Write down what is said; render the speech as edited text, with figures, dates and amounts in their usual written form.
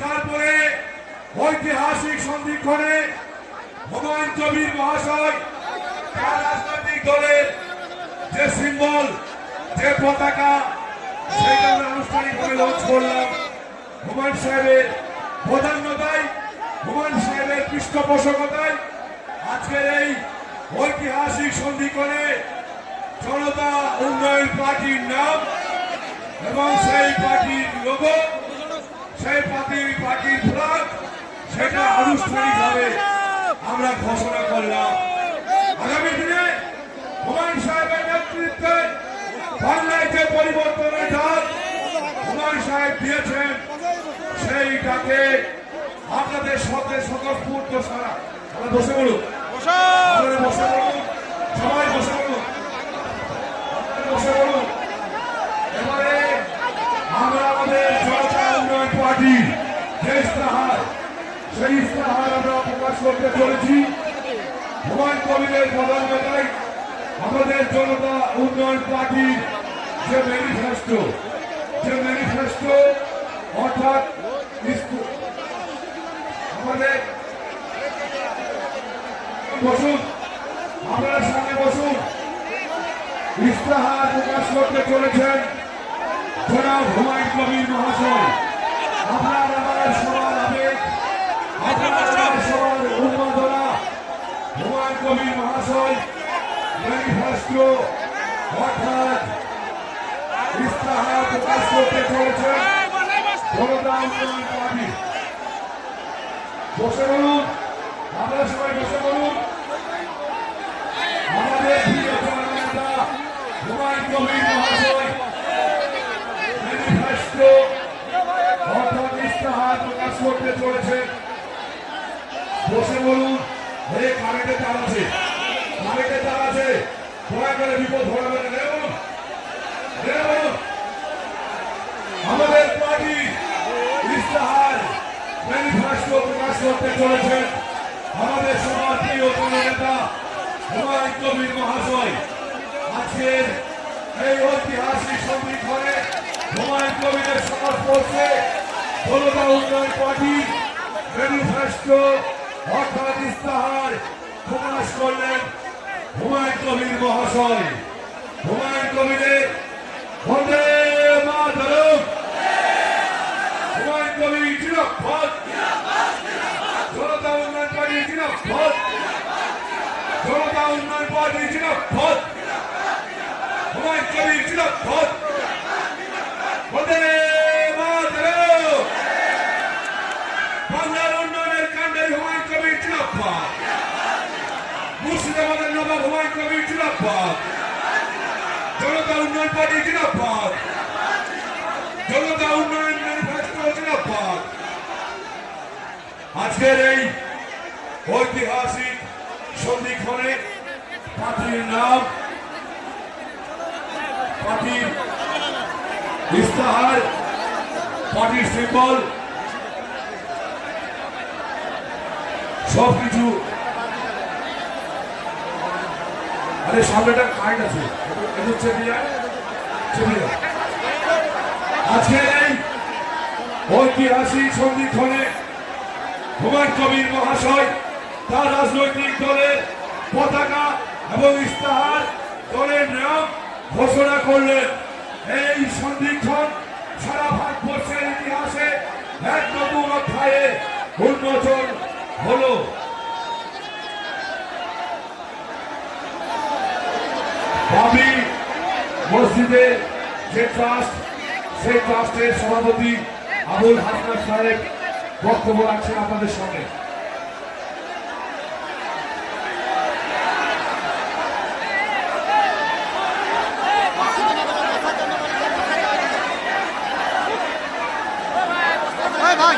তারপরে ঐতিহাসিক সন্ধিক্ষণে হুমায়ুন কবির মহাশয় তার রাজনৈতিক দলের যে সিম্বল, যে পতাকা, সেটা আমরা আনুষ্ঠানিকভাবে লঞ্চ করলাম। হুমায়ুন সাহেবের প্রধান্যতায়, হুমায়ুন সাহেবের পৃষ্ঠপোষকতায় আজকের এই ঐতিহাসিক সন্ধিক্ষণে জনতা উন্নয়ন পার্টির নাম এবং সেই পার্টির লোগো, সেই পার্টির ফ্ল্যাগ, সেটা আনুষ্ঠানিকভাবে আমরা ঘোষণা করলাম। আগামী দিনে হুমায়ুন সাহেবের নেতৃত্বে বাংলায় যে পরিবর্তনের ডাক হুমায়ুন সাহেব দিয়েছেন, সেইটাকে আপনাদের সাথে স্বতঃস্ফূর্ত সারা। আমরা বসে বলুন, বসে বলুন, সবাই বসে বলুন, বসে বলুন। এবারে আমরা আমাদের জনতা উন্নয়ন পার্টি যে ইস্তাহার, সেই ইস্তাহার আমরা প্রকাশ করতে চলেছি। হুমায়ুন কবিরের প্রধানমন্ত্রী আমাদের জনতা উন্নয়ন পার্টির যে ম্যানিফেস্টো অর্থাৎ আমাদের বসুন, আপনারা সামনে বসুন। ইস্তাহার প্রকাশ করতে চলেছেন জনাব হুমায়ুন কবির মহাশয়। আপনার আমার সবার আবেগ, আপনার আমার সবার উন্মাদনা হুমায়ুন কবির মহাশয় ম্যানিফেস্টো অর্থাৎ ইস্তাহার প্রকাশ করতে চলেছেন জনতা উন্নয়ন পার্টি। বসে বলুন, আপনারা সবাই বসে বলুন। আমাদের প্রিয় জননেতা হুমায়ুন কবির মহাশয় ম্যানিফেস্টো অর্থাৎ ইস্তাহার প্রকাশ করতে চলেছেন। বসে বলুন। এই কারেন্টের তার আছে, কারেন্টের তার আছে, দয়া করে বিপদ ধরাবেন না। আমাদের পার্টি ইস্তাহার ম্যানিফেস্টো প্রকাশ করতে চলেছেন আমাদের সবার প্রিয় জননেতা হুমায়ুন কবির মহাশয়। আজকের এই ঐতিহাসিক সন্ধিক্ষণে হুমায়ুন কবিরের সংস্পর্শে জনতা উন্নয়ন পার্টি ম্যানিফেস্টো অর্থাৎ ইস্তাহার প্রকাশ করলেন হুমায়ুন কবির মহাশয়। হুমায়ুন কবিরের বন্দে মাতরম, হুমায়ুন কবির জিন্দাবাদ, জনতা উন্নয়ন পার্টি জিন্দাবাদ, জনতা উন্নয়ন পার্টি জিন্দাবাদ, হুমায়ুন কবির জিন্দাবাদ, বন্দে মাতরম। বাংলার উন্নয়নের কাণ্ডারি হুমায়ুন কবির জিন্দাবাদ, মুর্শিদাবাদের নবাব হুমায়ুন কবির জিন্দাবাদ, জনতা উন্নয়ন পার্টি জিন্দাবাদ, জনতা উন্নয়ন ম্যানিফেস্টো জিন্দাবাদ। আজকের এই ঐতিহাসিক সন্ধিক্ষণে পার্টির নাম, পার্টির ইস্তাহার, পার্টির সিম্বল সবকিছু। আরে সামনেটা কারেন্ট আছে, আজকের এই ঐতিহাসিক সন্ধিক্ষণে হুমায়ুন কবির মহাশয় তার রাজনৈতিক দলের পতাকা এবং ইস্তাহার, দলের নাম ঘোষণা করলেন। এই সন্ধিক্ষণ সারা ভারতবর্ষের ইতিহাসে এক নতুন অধ্যায়ে উন্মোচন হলো। বাবরি মসজিদের যে ট্রাস্ট, সেই ট্রাস্টের সভাপতি আবুল হাসনাত সাহেব বক্তব্য রাখছেন আপনাদের সামনে। Vai, vai,